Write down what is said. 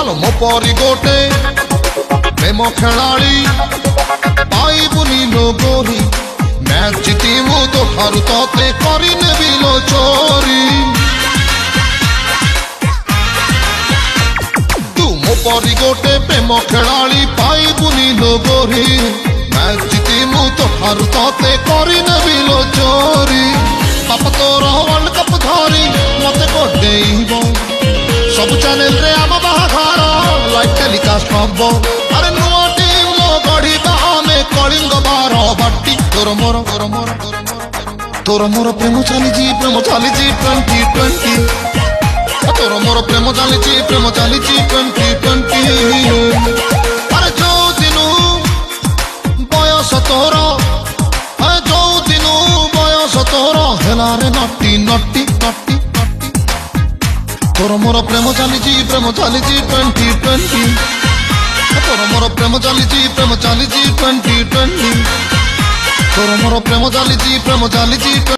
ମୋ ପରି ଗୋଟେ ପ୍ରେମ ଖେଳାଳି ପାଇବୁନି ଲୋ ଗୋରି ମ୍ୟାଚ୍ ଜିତିବୁ ତୋ ଠାରୁ ତତେ କରିନେବି ଲୋ ଚୋରି ତୁ ମୋ ପରି ଗୋଟେ ପ୍ରେମ ଖେଳାଳି ପାଇବୁନି ଲୋ ଗୋରି ମ୍ୟାଚ୍ ଜିତିବୁ ତୋ ଠାରୁ ତତେ କରିନେବି ଲୋ ଚୋରି ବାପା ତୋର ୱାର୍ଲ୍ଡ କପ୍ ଧରି ମତେ ଗୋଟେଇବ ସବୁ ଚ୍ୟାନେଲରେ ଆମ ବାହାଘର ଲାଇଭ୍ ଟେଲିକାଷ୍ଟ ହବ ଆରେ ନୂଆ ଟିମ୍ ଲୋ ଗଢ଼ିବା ଆମେ କଳିଙ୍ଗ ବାର ବାଟି ତୋର ମୋର ପ୍ରେମ ଚାଲିଛି 2020 ତୋର ମୋର ପ୍ରେମ ଚାଲିଛି 2020 ଆରେ ଯୋଉ ଦିନୁ ବୟସ ତୋର ଯୋଉ ଦିନୁ ବୟସ ତୋର ହେଲାରେ ନଟି ନଟି ନଟି ତୋର ମୋର ପ୍ରେମ ଚାଲିଛି 2020 ତୋର ମୋର ପ୍ରେମ ଚାଲିଛି 2020 ତୋର ମୋର ପ୍ରେମ ଚାଲିଛି